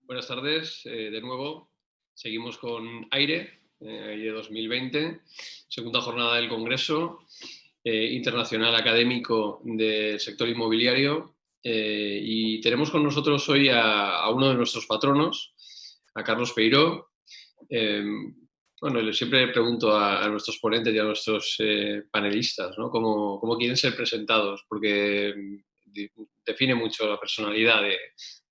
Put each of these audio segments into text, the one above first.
Buenas tardes, de nuevo. Seguimos con Aire 2020, segunda jornada del Congreso Internacional Académico del Sector Inmobiliario. Y tenemos con nosotros hoy a uno de nuestros patronos, a Carlos Peiró. Bueno, siempre pregunto a nuestros ponentes y a nuestros panelistas, ¿no? cómo quieren ser presentados, porque define mucho la personalidad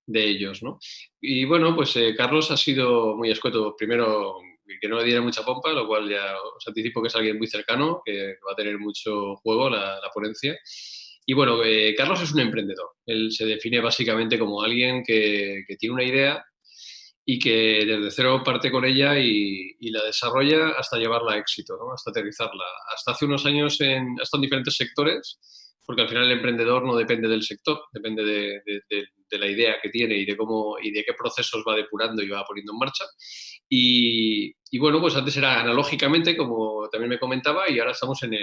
de ellos, ¿no? Y bueno, pues Carlos ha sido muy escueto. Primero, que no le diera mucha pompa, lo cual ya os anticipo que es alguien muy cercano, que va a tener mucho juego la ponencia. Y bueno, Carlos es un emprendedor. Él se define básicamente como alguien que tiene una idea y que desde cero parte con ella y la desarrolla hasta llevarla a éxito, ¿no? Hasta aterrizarla. Hasta hace unos años ha estado en diferentes sectores, porque al final el emprendedor no depende del sector, depende de la idea que tiene y de cómo y de qué procesos va depurando y va poniendo en marcha. Y bueno, pues antes era analógicamente, como también me comentaba, y ahora estamos en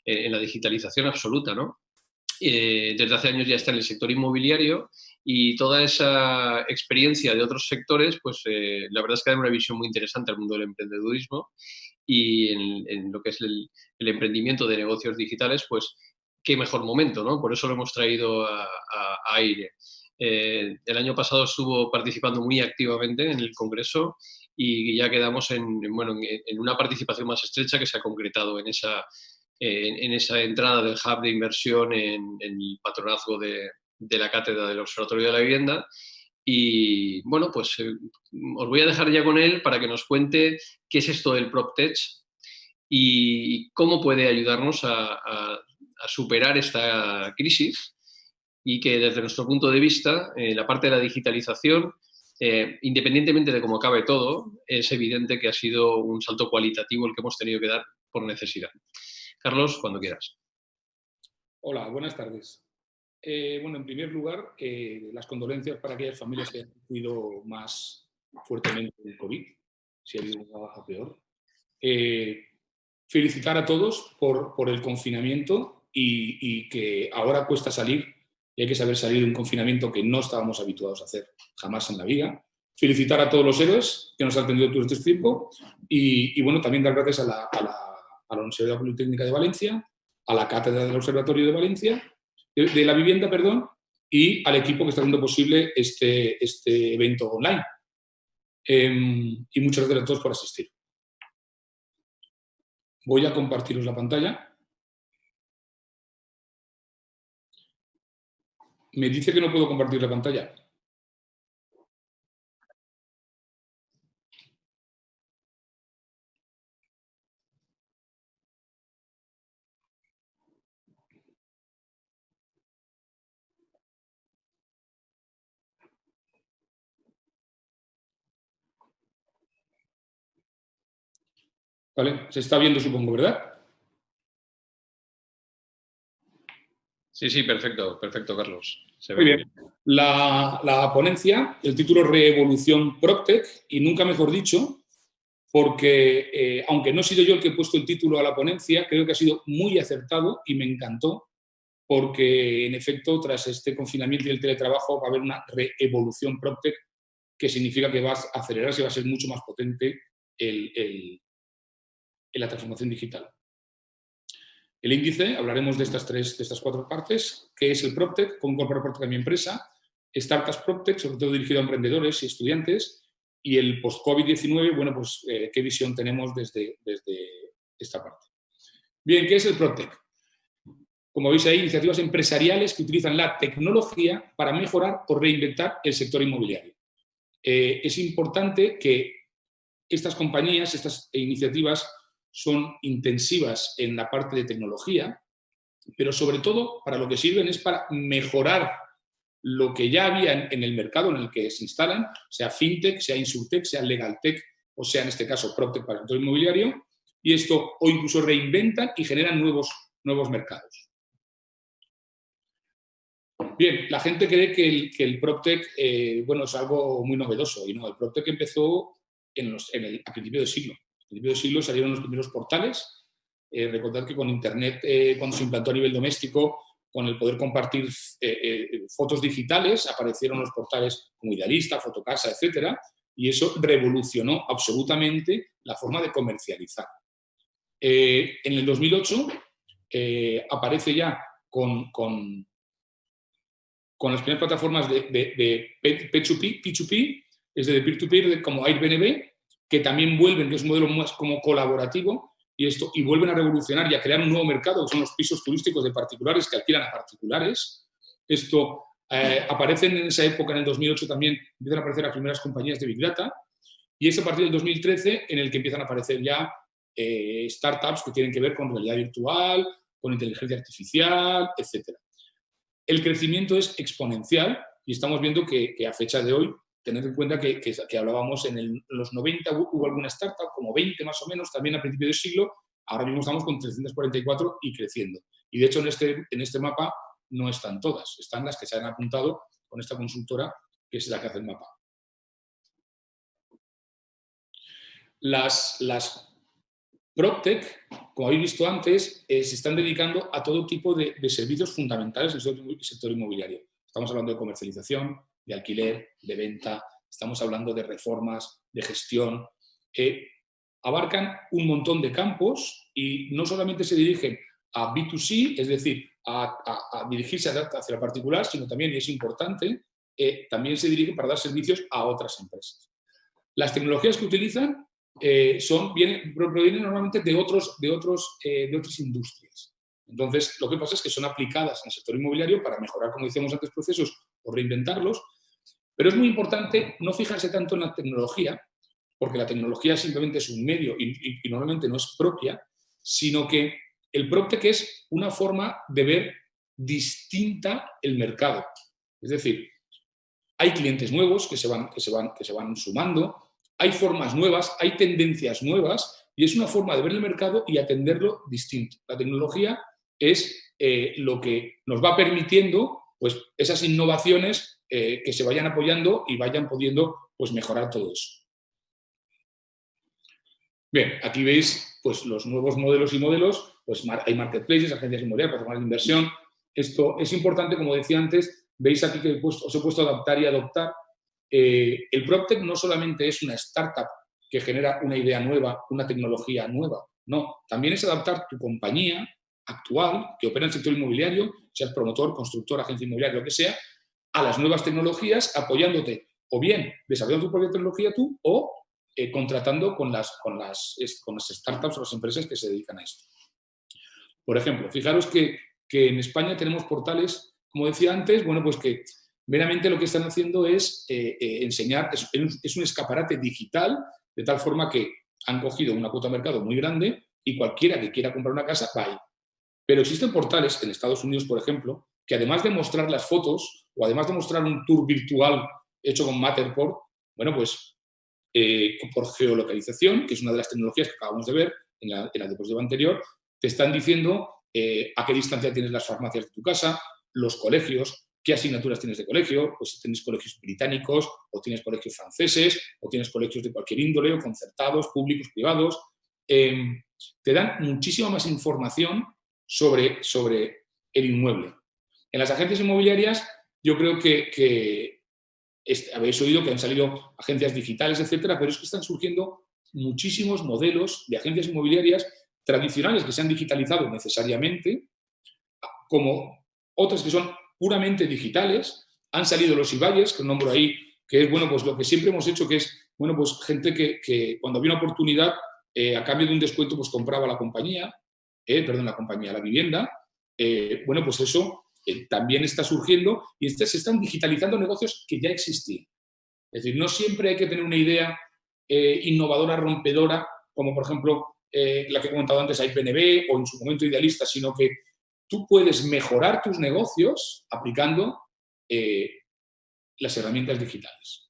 la digitalización absoluta, ¿no? Desde hace años ya está en el sector inmobiliario y toda esa experiencia de otros sectores, pues la verdad es que da una visión muy interesante al mundo del emprendedurismo y en lo que es el emprendimiento de negocios digitales, pues qué mejor momento, ¿no? Por eso lo hemos traído a Aire. El año pasado estuvo participando muy activamente en el Congreso y ya quedamos bueno, en una participación más estrecha que se ha concretado en esa entrada del hub de inversión en el patronazgo de la cátedra del Observatorio de la Vivienda. Y bueno, pues os voy a dejar ya con él para que nos cuente qué es esto del PropTech y cómo puede ayudarnos a superar esta crisis y que desde nuestro punto de vista, la parte de la digitalización, independientemente de cómo acabe todo, es evidente que ha sido un salto cualitativo el que hemos tenido que dar por necesidad. Carlos, cuando quieras. Hola, buenas tardes. Bueno, en primer lugar, las condolencias para aquellas familias que han sufrido más fuertemente el COVID, si ha habido una baja peor. Felicitar a todos por el confinamiento y que ahora cuesta salir y hay que saber salir de un confinamiento que no estábamos habituados a hacer jamás en la vida. Felicitar a todos los héroes que nos han atendido durante este tiempo y bueno, también dar gracias a la Universidad Politécnica de Valencia, a la Cátedra del Observatorio de Valencia, de la Vivienda, perdón, y al equipo que está haciendo posible este evento online. Y muchas gracias a todos por asistir. Voy a compartiros la pantalla. Me dice que no puedo compartir la pantalla. ¿Vale? Se está viendo, supongo, ¿verdad? Sí, perfecto, Carlos. Se ve Muy muy bien. bien. La ponencia, el título es Revolución PropTech, y nunca mejor dicho, porque aunque no he sido yo el que he puesto el título a la ponencia, creo que ha sido muy acertado y me encantó, porque en efecto, tras este confinamiento y el teletrabajo, va a haber una revolución PropTech, que significa que va a acelerarse y va a ser mucho más potente en la transformación digital. El índice, hablaremos de estas cuatro partes, que es el PropTech, cómo incorporar PropTech a mi empresa, Startups PropTech, sobre todo dirigido a emprendedores y estudiantes, y el post-COVID-19, bueno, pues qué visión tenemos desde esta parte. Bien, ¿qué es el PropTech? Como veis ahí, iniciativas empresariales que utilizan la tecnología para mejorar o reinventar el sector inmobiliario. Es importante que estas compañías, estas iniciativas son intensivas en la parte de tecnología, pero sobre todo para lo que sirven es para mejorar lo que ya había en el mercado en el que se instalan, sea fintech, sea insurtech, sea legaltech o sea en este caso proptech para el sector inmobiliario, y esto o incluso reinventan y generan nuevos mercados. Bien, la gente cree que el PropTech bueno, es algo muy novedoso y no, el PropTech empezó a principio de siglo. A principio de siglo salieron los primeros portales. Recordad que con Internet, cuando se implantó a nivel doméstico, con el poder compartir fotos digitales, aparecieron los portales como Idealista, Fotocasa, etcétera, y eso revolucionó absolutamente la forma de comercializar. En el 2008 aparece ya con las primeras plataformas de P2P, es de peer-to-peer, como Airbnb, que también vuelven, que es un modelo más como colaborativo, y vuelven a revolucionar y a crear un nuevo mercado, que son los pisos turísticos de particulares que alquilan a particulares. Esto aparecen en esa época, en el 2008 también empiezan a aparecer las primeras compañías de Big Data, y es a partir del 2013 en el que empiezan a aparecer ya startups que tienen que ver con realidad virtual, con inteligencia artificial, etc. El crecimiento es exponencial y estamos viendo que a fecha de hoy, tener en cuenta que hablábamos en los 90 hubo alguna startup, como 20 más o menos, también a principios del siglo, ahora mismo estamos con 344 y creciendo. Y de hecho en este mapa no están todas, están las que se han apuntado con esta consultora, que es la que hace el mapa. Las PropTech, como habéis visto antes, se están dedicando a todo tipo de servicios fundamentales en el sector inmobiliario. Estamos hablando de comercialización, de alquiler, de venta, estamos hablando de reformas, de gestión. Abarcan un montón de campos y no solamente se dirigen a B2C, es decir, a dirigirse hacia el particular, sino también, y es importante, también se dirigen para dar servicios a otras empresas. Las tecnologías que utilizan provienen normalmente de otras industrias. Entonces, lo que pasa es que son aplicadas en el sector inmobiliario para mejorar, como decíamos antes, procesos o reinventarlos, pero es muy importante no fijarse tanto en la tecnología, porque la tecnología simplemente es un medio y normalmente no es propia, sino que el PropTech es una forma de ver distinta el mercado. Es decir, hay clientes nuevos que se van sumando, hay formas nuevas, hay tendencias nuevas y es una forma de ver el mercado y atenderlo distinto. La tecnología es lo que nos va permitiendo pues, esas innovaciones que se vayan apoyando y vayan pudiendo pues, mejorar todo eso. Bien, aquí veis pues, los nuevos modelos y modelos, pues hay marketplaces, agencias inmobiliarias, plataformas de inversión. Esto es importante, como decía antes, veis aquí que os he puesto adaptar y adoptar. El PropTech no solamente es una startup que genera una idea nueva, una tecnología nueva, no, también es adaptar tu compañía actual que opera en el sector inmobiliario, seas promotor, constructor, agencia inmobiliaria, lo que sea, a las nuevas tecnologías, apoyándote o bien desarrollando tu propia tecnología tú o contratando con las startups o las empresas que se dedican a esto. Por ejemplo, fijaros que en España tenemos portales, como decía antes, bueno, pues que meramente lo que están haciendo es enseñar, es un escaparate digital, de tal forma que han cogido una cuota de mercado muy grande y cualquiera que quiera comprar una casa va ahí. Pero existen portales en Estados Unidos, por ejemplo, que además de mostrar las fotos o además de mostrar un tour virtual hecho con Matterport, bueno, pues por geolocalización, que es una de las tecnologías que acabamos de ver en la diapositiva anterior, te están diciendo a qué distancia tienes las farmacias de tu casa, los colegios, qué asignaturas tienes de colegio, pues si tienes colegios británicos, o tienes colegios franceses, o tienes colegios de cualquier índole, o concertados, públicos, privados. Te dan muchísima más información sobre el inmueble. En las agencias inmobiliarias, yo creo que habéis oído que han salido agencias digitales, etcétera, pero es que están surgiendo muchísimos modelos de agencias inmobiliarias tradicionales que se han digitalizado necesariamente, como otras que son puramente digitales. Han salido los iBuyers, que nombro ahí, que es bueno, pues lo que siempre hemos hecho, que es bueno, pues gente que cuando había una oportunidad, a cambio de un descuento, pues compraba la compañía, la vivienda. Bueno, pues eso también está surgiendo y se están digitalizando negocios que ya existían. Es decir, no siempre hay que tener una idea innovadora, rompedora, como por ejemplo la que he comentado antes, Airbnb o en su momento Idealista, sino que tú puedes mejorar tus negocios aplicando las herramientas digitales.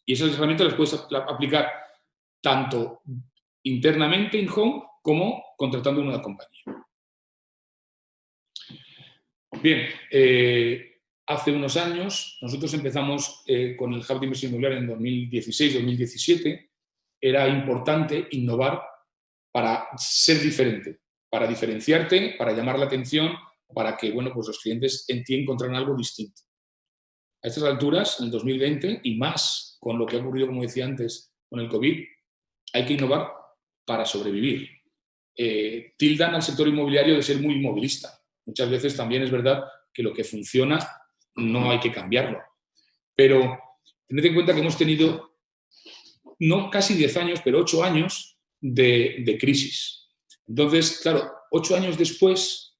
Y esas herramientas las puedes aplicar tanto internamente in-home como contratando una compañía. Bien, hace unos años nosotros empezamos con el Hub de Inversión Inmobiliaria en 2016-2017. Era importante innovar para ser diferente, para diferenciarte, para llamar la atención, para que, bueno, pues los clientes en ti encontraran algo distinto. A estas alturas, en el 2020, y más con lo que ha ocurrido, como decía antes, con el COVID, hay que innovar para sobrevivir. Tildan al sector inmobiliario de ser muy inmovilista. Muchas veces también es verdad que lo que funciona no hay que cambiarlo. Pero tened en cuenta que hemos tenido, no casi 10 años, pero 8 años de crisis. Entonces, claro, 8 años después,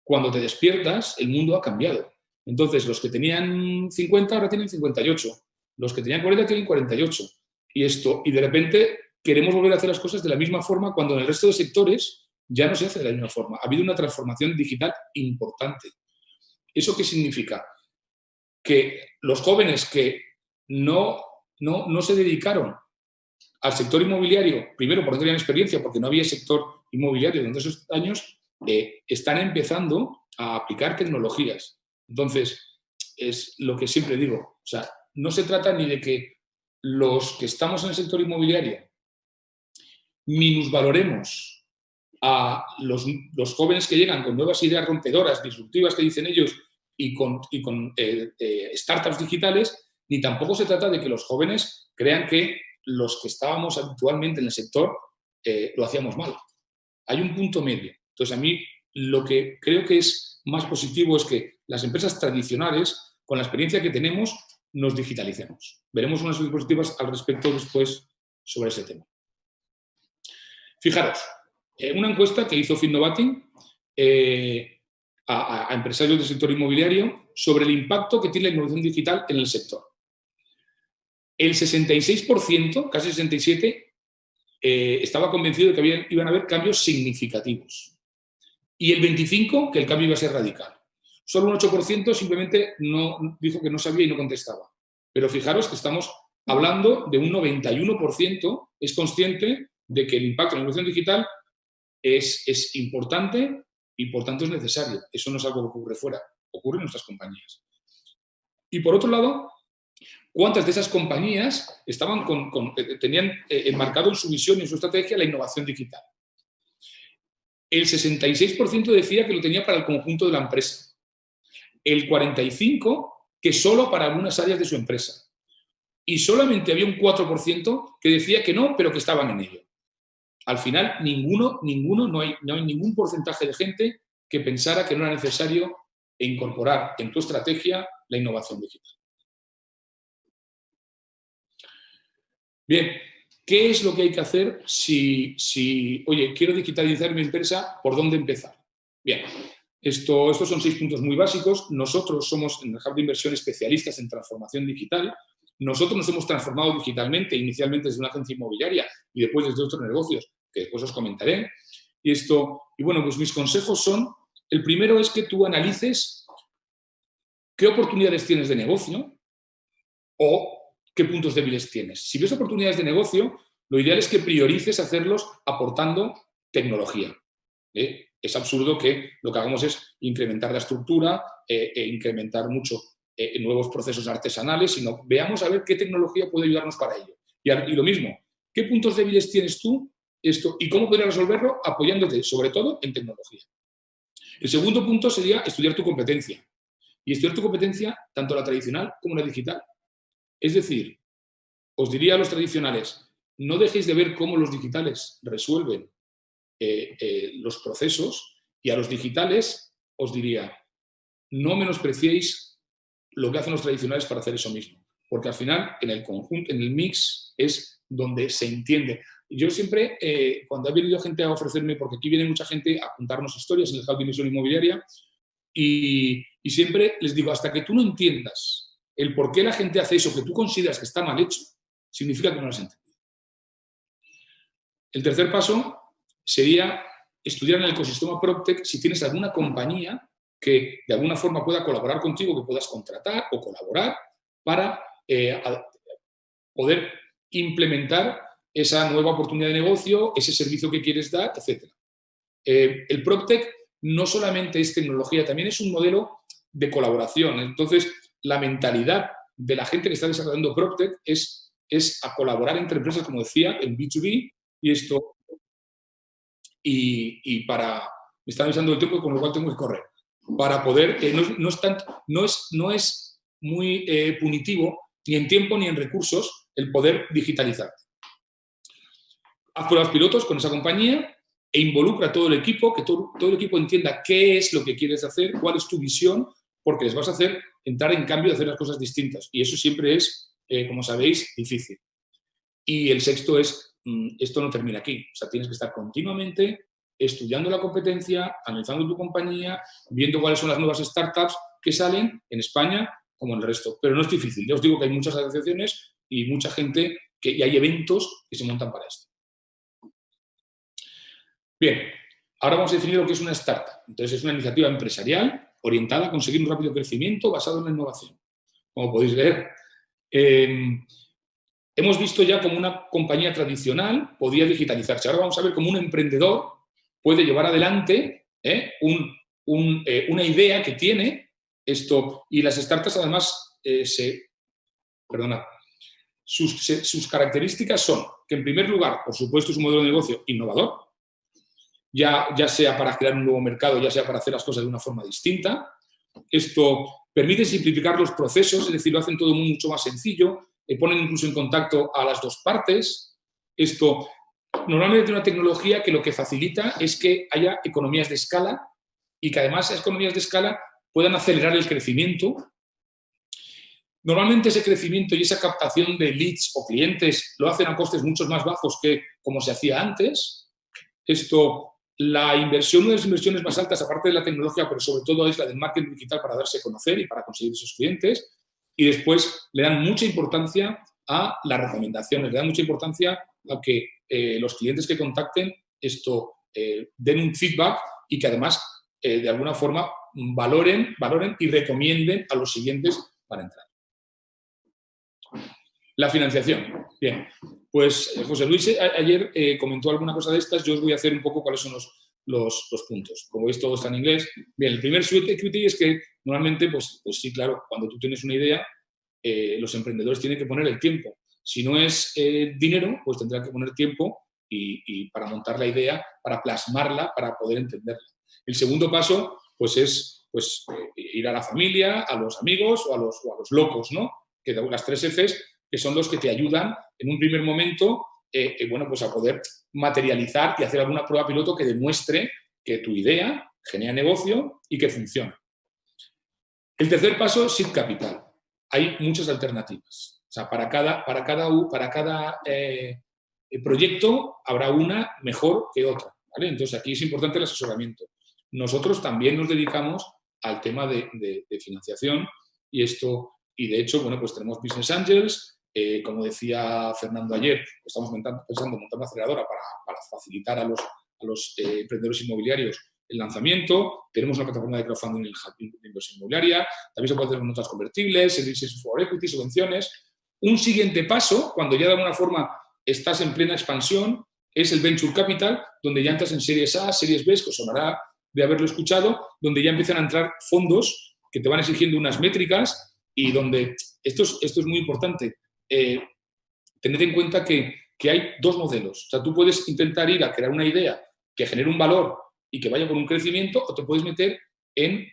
cuando te despiertas, el mundo ha cambiado. Entonces, los que tenían 50 ahora tienen 58. Los que tenían 40 tienen 48. Y de repente queremos volver a hacer las cosas de la misma forma cuando en el resto de sectores ya no se hace de la misma forma. Ha habido una transformación digital importante. ¿Eso qué significa? Que los jóvenes que no se dedicaron al sector inmobiliario, primero porque no tenían experiencia, porque no había sector inmobiliario durante esos años, están empezando a aplicar tecnologías. Entonces, es lo que siempre digo, o sea, no se trata ni de que los que estamos en el sector inmobiliario minusvaloremos a los jóvenes que llegan con nuevas ideas rompedoras, disruptivas que dicen ellos, y con startups digitales, ni tampoco se trata de que los jóvenes crean que los que estábamos habitualmente en el sector lo hacíamos mal. Hay un punto medio. Entonces, a mí lo que creo que es más positivo es que las empresas tradicionales, con la experiencia que tenemos, nos digitalicemos. Veremos unas diapositivas al respecto después sobre ese tema. Fijaros, una encuesta que hizo Finnovating a empresarios del sector inmobiliario sobre el impacto que tiene la innovación digital en el sector. El 66%, casi 67%, estaba convencido de que iban a haber cambios significativos. Y el 25% que el cambio iba a ser radical. Solo un 8% simplemente no, dijo que no sabía y no contestaba. Pero fijaros que estamos hablando de un 91% es consciente de que el impacto en la innovación digital es importante y por tanto es necesario. Eso no es algo que ocurre fuera, ocurre en nuestras compañías. Y por otro lado, ¿cuántas de esas compañías tenían enmarcado en su visión y en su estrategia la innovación digital? El 66% decía que lo tenía para el conjunto de la empresa. El 45% que solo para algunas áreas de su empresa. Y solamente había un 4% que decía que no, pero que estaban en ello. Al final, no hay ningún porcentaje de gente que pensara que no era necesario incorporar en tu estrategia la innovación digital. Bien, ¿qué es lo que hay que hacer oye, quiero digitalizar mi empresa, ¿por dónde empezar? Bien, estos son 6 puntos muy básicos. Nosotros somos en el Hub de Inversión especialistas en transformación digital. Nosotros nos hemos transformado digitalmente, inicialmente desde una agencia inmobiliaria y después desde otros negocios, que después os comentaré. Y bueno, pues mis consejos son, el primero es que tú analices qué oportunidades tienes de negocio o qué puntos débiles tienes. Si ves oportunidades de negocio, lo ideal es que priorices hacerlos aportando tecnología. Es absurdo que lo que hagamos es incrementar la estructura, incrementar mucho nuevos procesos artesanales, sino veamos a ver qué tecnología puede ayudarnos para ello. Y lo mismo, ¿qué puntos débiles tienes tú y cómo podrías resolverlo? Apoyándote sobre todo en tecnología. El segundo punto sería estudiar tu competencia. Y estudiar tu competencia tanto la tradicional como la digital. Es decir, os diría a los tradicionales, no dejéis de ver cómo los digitales resuelven los procesos, y a los digitales os diría, no menospreciéis lo que hacen los tradicionales para hacer eso mismo, porque al final en el conjunto, en el mix es donde se entiende. Yo siempre, cuando ha venido gente a ofrecerme, porque aquí viene mucha gente a contarnos historias en el Hub de Inversión Inmobiliaria, y siempre les digo, hasta que tú no entiendas el por qué la gente hace eso que tú consideras que está mal hecho, significa que no lo has entendido. El tercer paso sería estudiar en el ecosistema PropTech si tienes alguna compañía que de alguna forma pueda colaborar contigo, que puedas contratar o colaborar para poder implementar esa nueva oportunidad de negocio, ese servicio que quieres dar, etc. El PropTech no solamente es tecnología, también es un modelo de colaboración. Entonces, la mentalidad de la gente que está desarrollando PropTech es a colaborar entre empresas, como decía, en B2B, y me están avisando el tiempo, con lo cual tengo que correr. para poder, no es muy punitivo ni en tiempo ni en recursos el poder digitalizar. Haz pruebas pilotos con esa compañía e involucra a todo el equipo, que todo el equipo entienda qué es lo que quieres hacer, cuál es tu visión, porque les vas a hacer entrar en cambio de hacer las cosas distintas. Y eso siempre es, como sabéis, difícil. Y el sexto es, esto no termina aquí. O sea, tienes que estar continuamente estudiando la competencia, analizando tu compañía, viendo cuáles son las nuevas startups que salen en España como en el resto. Pero no es difícil. Ya os digo que hay muchas asociaciones y mucha gente y hay eventos que se montan para esto. Bien, ahora vamos a definir lo que es una startup. Entonces, es una iniciativa empresarial orientada a conseguir un rápido crecimiento basado en la innovación. Como podéis ver, hemos visto ya cómo una compañía tradicional podía digitalizarse. Ahora vamos a ver cómo un emprendedor puede llevar adelante una idea que tiene esto. Y las startups, además, sus características son que, en primer lugar, por supuesto, es un modelo de negocio innovador, ya sea para crear un nuevo mercado, ya sea para hacer las cosas de una forma distinta. Esto permite simplificar los procesos, es decir, lo hacen todo mucho más sencillo, ponen incluso en contacto a las dos partes. Esto normalmente tiene una tecnología que lo que facilita es que haya economías de escala y que además esas economías de escala puedan acelerar el crecimiento. Normalmente ese crecimiento y esa captación de leads o clientes lo hacen a costes mucho más bajos que como se hacía antes. La inversión, una de las inversiones más altas, aparte de la tecnología, pero sobre todo es la del marketing digital para darse a conocer y para conseguir esos clientes. Y después le dan mucha importancia a las recomendaciones, le dan mucha importancia a que los clientes que contacten den un feedback y que además de alguna forma valoren y recomienden a los siguientes para entrar. La financiación. Bien, pues José Luis ayer comentó alguna cosa de estas. Yo os voy a hacer un poco cuáles son los puntos. Como veis, todo está en inglés. Bien, el primer sweat equity es que normalmente, pues sí, claro, cuando tú tienes una idea, los emprendedores tienen que poner el tiempo. Si no es dinero, pues tendrán que poner tiempo y para montar la idea, para plasmarla, para poder entenderla. El segundo paso, pues es ir a la familia, a los amigos o a los locos, ¿no? Que las 3 Fs, que son los que te ayudan en un primer momento pues a poder materializar y hacer alguna prueba piloto que demuestre que tu idea genera negocio y que funciona. El tercer paso, seed capital. Hay muchas alternativas. O sea, para cada proyecto habrá una mejor que otra, ¿vale? Entonces, aquí es importante el asesoramiento. Nosotros también nos dedicamos al tema de financiación y de hecho, bueno, pues tenemos Business Angels. Como decía Fernando ayer, estamos pensando en montar una aceleradora para facilitar a los emprendedores inmobiliarios el lanzamiento. Tenemos una plataforma de crowdfunding en inversión inmobiliaria. También se puede hacer con notas convertibles, servicios for equity, subvenciones. Un siguiente paso, cuando ya de alguna forma estás en plena expansión, es el Venture Capital, donde ya entras en series A, series B, que os sonará de haberlo escuchado, donde ya empiezan a entrar fondos que te van exigiendo unas métricas y donde esto es muy importante. Tened en cuenta que hay dos modelos. O sea, tú puedes intentar ir a crear una idea que genere un valor y que vaya con un crecimiento, o te puedes meter en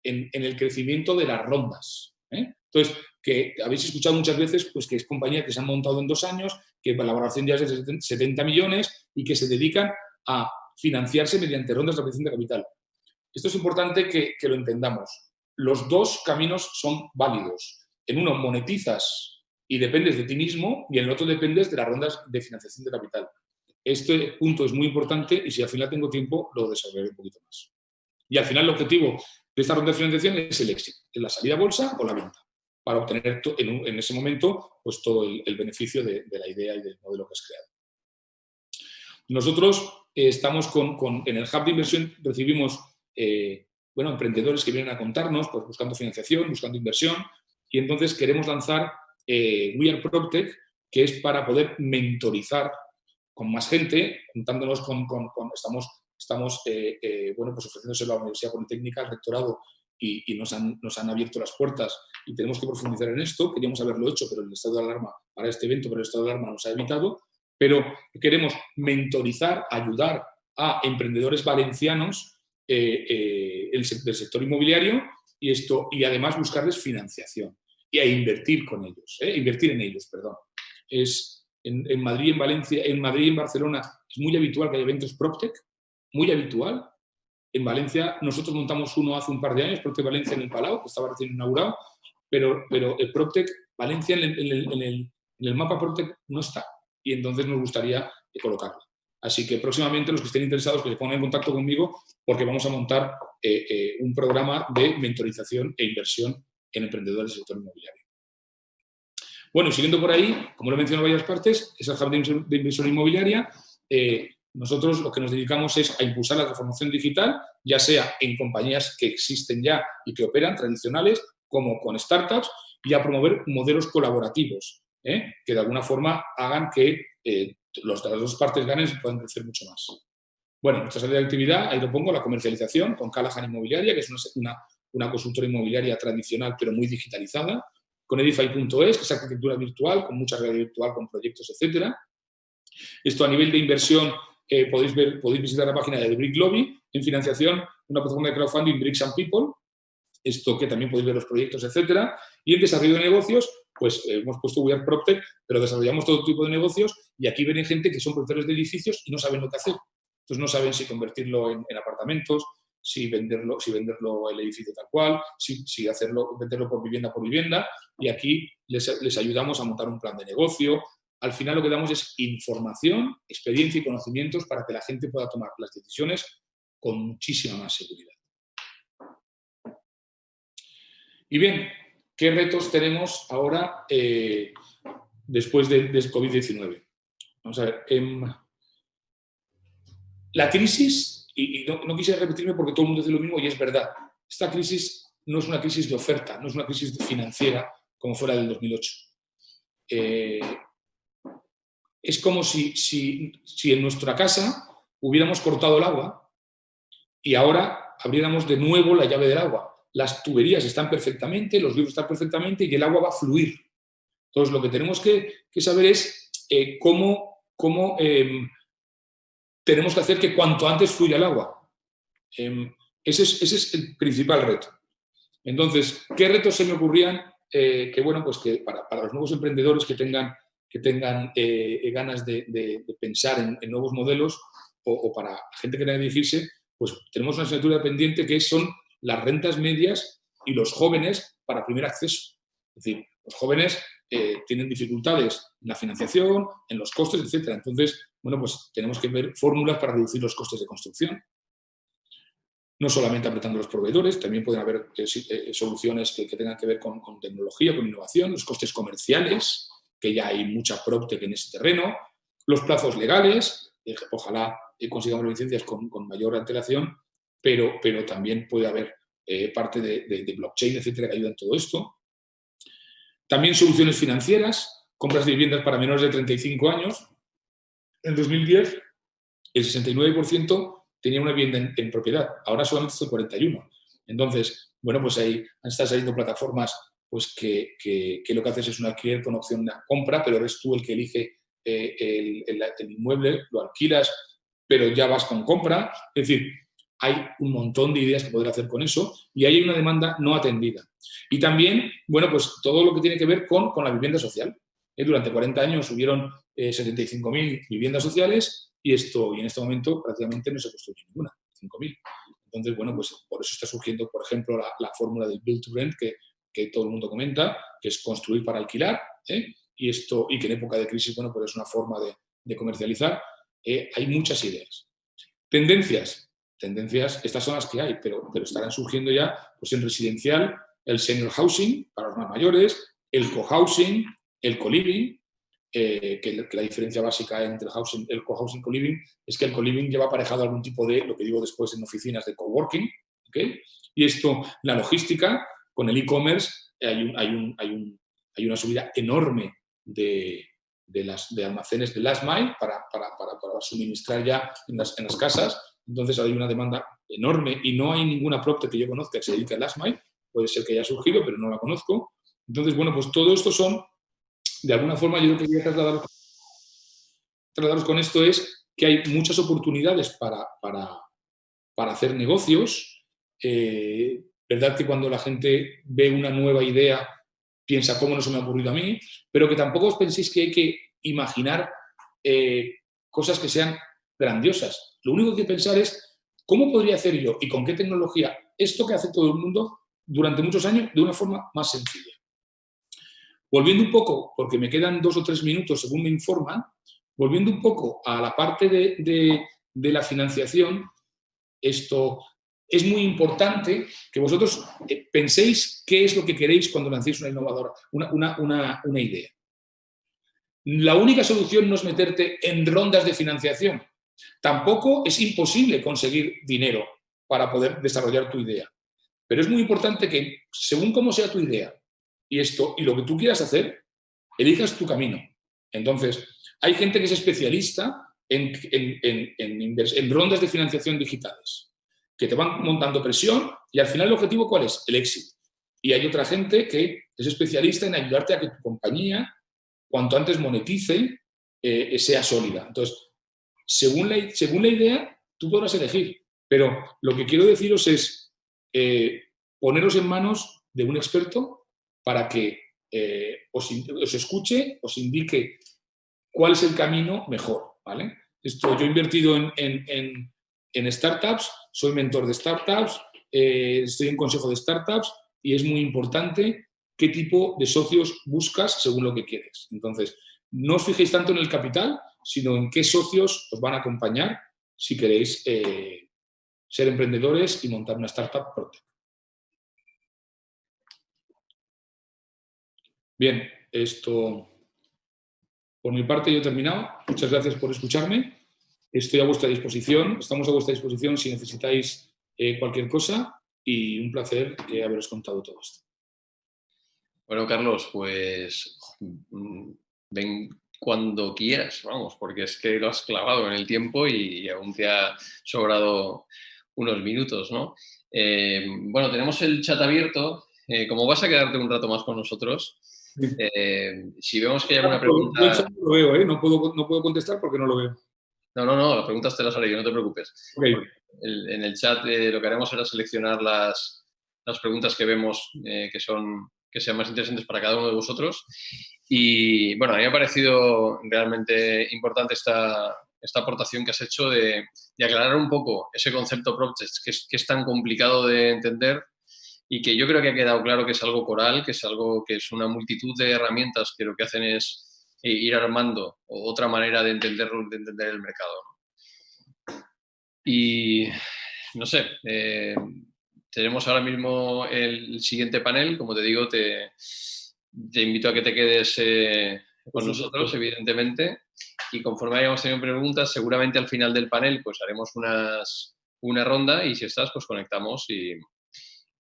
el crecimiento de las rondas. Entonces, que habéis escuchado muchas veces pues, que es compañías que se han montado en 2 años, que la valoración ya es de 70 millones y que se dedican a financiarse mediante rondas de ampliación de capital. Esto es importante que lo entendamos. Los dos caminos son válidos. En uno monetizas y dependes de ti mismo, y en el otro dependes de las rondas de financiación de capital. Este punto es muy importante y si al final tengo tiempo lo desarrollaré un poquito más. Y al final el objetivo de esta ronda de financiación es el éxito, es la salida a bolsa o la venta, para obtener en ese momento pues todo el beneficio de la idea y del modelo que has creado. Nosotros estamos en el Hub de Inversión, recibimos emprendedores que vienen a contarnos pues, buscando financiación, buscando inversión, y entonces queremos lanzar We Are PropTech, que es para poder mentorizar con más gente, juntándonos estamos pues ofreciéndose la Universidad Politécnica, el rectorado, y nos han abierto las puertas y tenemos que profundizar en esto. Queríamos haberlo hecho, pero el estado de alarma para este evento, pero el estado de alarma nos ha evitado. Pero queremos mentorizar, ayudar a emprendedores valencianos del sector inmobiliario y además buscarles financiación y a invertir con ellos, invertir en ellos, perdón. En Madrid, en Valencia, en Madrid y en Barcelona es muy habitual que haya eventos PropTech, muy habitual. En Valencia nosotros montamos uno hace un par de años, PropTech Valencia en el Palau, que estaba recién inaugurado, pero el PropTech Valencia en el mapa PropTech no está y entonces nos gustaría colocarlo. Así que próximamente los que estén interesados que se pongan en contacto conmigo porque vamos a montar un programa de mentorización e inversión en emprendedores del sector inmobiliario. Bueno, siguiendo por ahí, como lo he mencionado en varias partes, es el Hub de Inversión Inmobiliaria. Nosotros lo que nos dedicamos es a impulsar la transformación digital, ya sea en compañías que existen ya y que operan, tradicionales, como con startups, y a promover modelos colaborativos, que de alguna forma hagan que las dos partes ganen y puedan crecer mucho más. Bueno, nuestra área de actividad, ahí lo pongo, la comercialización con Callahan Inmobiliaria, que es una consultora inmobiliaria tradicional pero muy digitalizada, con Edify.es, que es arquitectura virtual, con mucha realidad virtual, con proyectos, etcétera. Esto a nivel de inversión, podéis visitar la página de The Brick Lobby. En financiación, una plataforma de crowdfunding, Bricks and People, esto que también podéis ver los proyectos, etcétera. Y en desarrollo de negocios, pues hemos puesto We Are PropTech, pero desarrollamos todo tipo de negocios y aquí vienen gente que son propietarios de edificios y no saben lo que hacer. Entonces no saben si convertirlo en apartamentos, si venderlo el edificio tal cual, si venderlo por vivienda, y aquí les ayudamos a montar un plan de negocio. Al final lo que damos es información, experiencia y conocimientos para que la gente pueda tomar las decisiones con muchísima más seguridad. Y bien, ¿qué retos tenemos ahora después del COVID-19? Vamos a ver. La crisis, y no quise repetirme porque todo el mundo dice lo mismo y es verdad, esta crisis no es una crisis de oferta, no es una crisis financiera como fuera del 2008. Es como si en nuestra casa hubiéramos cortado el agua y ahora abriéramos de nuevo la llave del agua. Las tuberías están perfectamente, los ríos están perfectamente y el agua va a fluir. Entonces, lo que tenemos que saber es cómo tenemos que hacer que cuanto antes fluya el agua. Ese es el principal reto. Entonces, ¿qué retos se me ocurrían? Pues que para los nuevos emprendedores que tengan ganas de pensar en nuevos modelos o para gente que tenga que dirigirse, pues tenemos una asignatura pendiente que son las rentas medias y los jóvenes para primer acceso. Es decir, los jóvenes tienen dificultades en la financiación, en los costes, etcétera. Entonces, pues tenemos que ver fórmulas para reducir los costes de construcción. No solamente apretando los proveedores, también pueden haber soluciones que tengan que ver con tecnología, con innovación, los costes comerciales, que ya hay mucha PropTech en ese terreno, los plazos legales, ojalá consigamos licencias con mayor antelación, pero también puede haber parte de blockchain, etcétera, que ayuda en todo esto. También soluciones financieras, compras de viviendas para menores de 35 años. En 2010, el 69% tenía una vivienda en propiedad, ahora solamente es el 41%. Entonces, pues ahí están saliendo plataformas pues que lo que haces es un alquiler con opción de compra, pero eres tú el que elige el inmueble, lo alquilas, pero ya vas con compra. Es decir, hay un montón de ideas que poder hacer con eso y hay una demanda no atendida. Y también, pues todo lo que tiene que ver con la vivienda social. Durante 40 años hubieron 75.000 viviendas sociales y en este momento prácticamente no se construye ninguna, 5.000. Entonces, pues por eso está surgiendo, por ejemplo, la fórmula del Build to Rent que todo el mundo comenta, que es construir para alquilar, y que en época de crisis, pues es una forma de comercializar. Hay muchas ideas. Tendencias, estas son las que hay, pero estarán surgiendo ya pues en residencial, el senior housing para los más mayores, el cohousing, el co-living, que la diferencia básica entre el cohousing y el co-living es que el co-living lleva aparejado algún tipo de, lo que digo después en oficinas, de coworking, ¿okay? Y esto, la logística, con el e-commerce hay una subida enorme de almacenes de last mile para suministrar ya en las casas. Entonces hay una demanda enorme y no hay ninguna PropTech que yo conozca que se dedique a last mile. Puede ser que haya surgido, pero no la conozco. Entonces, pues todo esto son, de alguna forma, yo lo que quería trasladaros con esto es que hay muchas oportunidades para para hacer negocios. Verdad que cuando la gente ve una nueva idea piensa cómo no se me ha ocurrido a mí, pero que tampoco os penséis que hay que imaginar cosas que sean grandiosas. Lo único que hay que pensar es cómo podría hacer yo y con qué tecnología esto que hace todo el mundo durante muchos años de una forma más sencilla. Volviendo un poco, porque me quedan 2 o 3 minutos según me informan, volviendo un poco a la parte de la financiación, esto es muy importante que vosotros penséis qué es lo que queréis cuando lancéis una innovadora, una idea. La única solución no es meterte en rondas de financiación. Tampoco es imposible conseguir dinero para poder desarrollar tu idea. Pero es muy importante que, según cómo sea tu idea y lo que tú quieras hacer, elijas tu camino. Entonces, hay gente que es especialista en rondas de financiación digitales, que te van montando presión y al final el objetivo, ¿cuál es? El éxito. Y hay otra gente que es especialista en ayudarte a que tu compañía, cuanto antes monetice, sea sólida. Entonces, según la idea, tú podrás elegir. Pero lo que quiero deciros es poneros en manos de un experto para que os escuche, os indique cuál es el camino mejor, ¿vale? Yo he invertido en startups, soy mentor de startups, estoy en consejo de startups y es muy importante qué tipo de socios buscas según lo que quieres. Entonces, no os fijéis tanto en el capital, sino en qué socios os van a acompañar si queréis ser emprendedores y montar una startup PropTech. Bien, por mi parte yo he terminado. Muchas gracias por escucharme. Estoy a vuestra disposición, estamos a vuestra disposición si necesitáis cualquier cosa y un placer haberos contado todo esto. Bueno, Carlos, pues ven cuando quieras, vamos, porque es que lo has clavado en el tiempo y aún te ha sobrado unos minutos, ¿no? Bueno, tenemos el chat abierto. Como vas a quedarte un rato más con nosotros, si vemos que hay alguna pregunta... Yo el chat no lo veo, ¿eh? No puedo contestar porque no lo veo. No, las preguntas te las haré yo, no te preocupes. Okay. En el chat lo que haremos será seleccionar las preguntas que vemos que sean más interesantes para cada uno de vosotros. Y bueno, a mí me ha parecido realmente importante esta aportación que has hecho de aclarar un poco ese concepto PropTech que es tan complicado de entender y que yo creo que ha quedado claro que es algo coral, que es algo que es una multitud de herramientas que lo que hacen es ir armando otra manera de entender el mercado, ¿no? Y no sé, tenemos ahora mismo el siguiente panel. Como te digo, te invito a que te quedes con nosotros, evidentemente, y conforme hayamos tenido preguntas, seguramente al final del panel pues haremos una ronda y si estás, pues conectamos y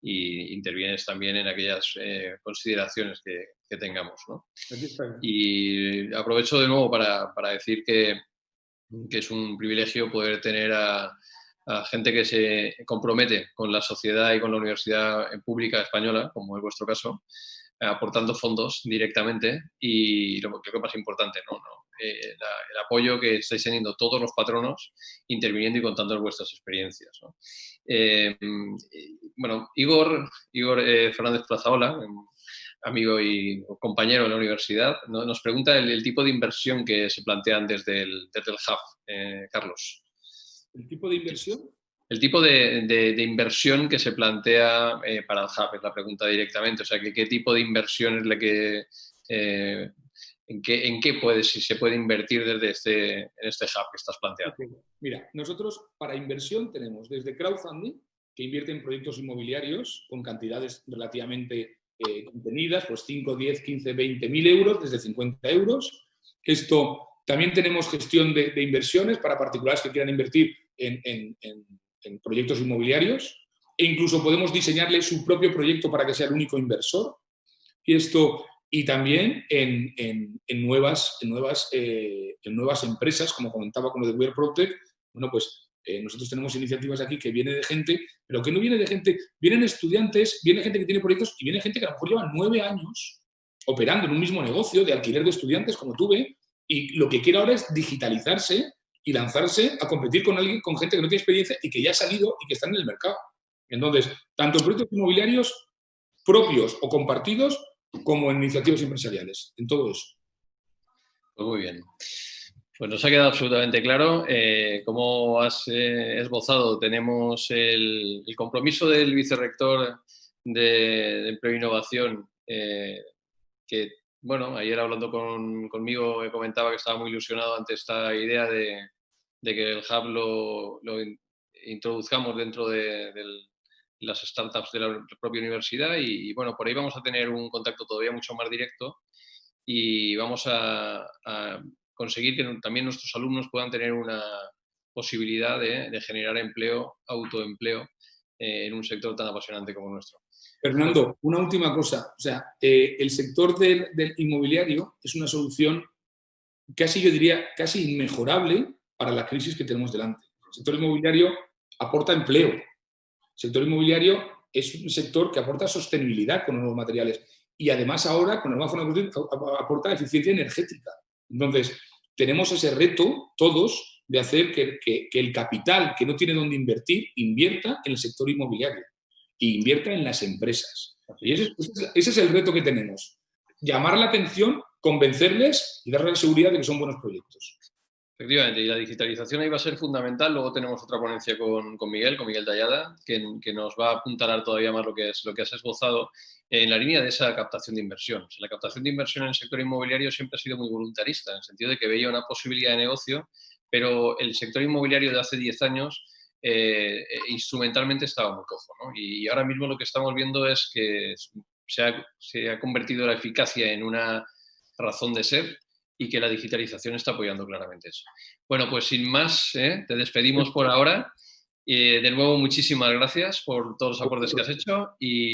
intervienes también en aquellas consideraciones que tengamos, ¿no? Y aprovecho de nuevo para decir que es un privilegio poder tener a gente que se compromete con la sociedad y con la universidad pública española, como es vuestro caso, aportando fondos directamente y lo que es más importante, el apoyo que estáis teniendo todos los patronos interviniendo y contando vuestras experiencias, ¿no? Bueno, Igor Fernández Plazaola, amigo y compañero de la universidad, nos pregunta el tipo de inversión que se plantean desde el Hub, Carlos. ¿El tipo de inversión? El tipo de inversión que se plantea para el Hub, es la pregunta directamente. O sea, ¿qué tipo de inversión es la que... ¿En qué si se puede invertir desde en este Hub que estás planteando? Okay. Mira, nosotros para inversión tenemos desde crowdfunding, que invierte en proyectos inmobiliarios con cantidades relativamente contenidas, pues 5, 10, 15, 20.000 euros, desde 50 euros. También tenemos gestión de inversiones para particulares que quieran invertir en proyectos inmobiliarios e incluso podemos diseñarle su propio proyecto para que sea el único inversor. Y también en nuevas empresas, como comentaba con lo de We Are PropTech. Bueno, pues nosotros tenemos iniciativas aquí que viene de gente, pero que no viene de gente, vienen estudiantes, viene gente que tiene proyectos y viene gente que a lo mejor lleva 9 años operando en un mismo negocio de alquiler de estudiantes, como tuve, y lo que quiere ahora es digitalizarse y lanzarse a competir con alguien, con gente que no tiene experiencia y que ya ha salido y que está en el mercado. Entonces, tanto en proyectos inmobiliarios propios o compartidos, como en iniciativas empresariales, en todo eso. Pues muy bien. Pues nos ha quedado absolutamente claro. Como has esbozado, tenemos el compromiso del vicerrector de Empleo e Innovación, que, bueno, ayer hablando conmigo me comentaba que estaba muy ilusionado ante esta idea de que el hub lo introduzcamos dentro de las startups de la propia universidad y, bueno, por ahí vamos a tener un contacto todavía mucho más directo y vamos a conseguir que también nuestros alumnos puedan tener una posibilidad de generar empleo, autoempleo, en un sector tan apasionante como el nuestro. Fernando, una última cosa. O sea, el sector del inmobiliario es una solución casi, yo diría, casi inmejorable para la crisis que tenemos delante. El sector inmobiliario aporta empleo. El sector inmobiliario es un sector que aporta sostenibilidad con los nuevos materiales y además ahora con el nuevo fondo de aporta eficiencia energética. Entonces, tenemos ese reto todos de hacer que el capital que no tiene dónde invertir invierta en el sector inmobiliario e invierta en las empresas. Y ese es el reto que tenemos. Llamar la atención, convencerles y darles la seguridad de que son buenos proyectos. Efectivamente, y la digitalización ahí va a ser fundamental. Luego tenemos otra ponencia con Miguel Tallada, que nos va a apuntalar todavía más lo que has esbozado en la línea de esa captación de inversión. O sea, la captación de inversión en el sector inmobiliario siempre ha sido muy voluntarista, en el sentido de que veía una posibilidad de negocio, pero el sector inmobiliario de hace 10 años instrumentalmente estaba muy cojo, ¿no? Y ahora mismo lo que estamos viendo es que se ha convertido la eficacia en una razón de ser y que la digitalización está apoyando claramente eso. Bueno, pues sin más, te despedimos por ahora. De nuevo, muchísimas gracias por todos los aportes que has hecho y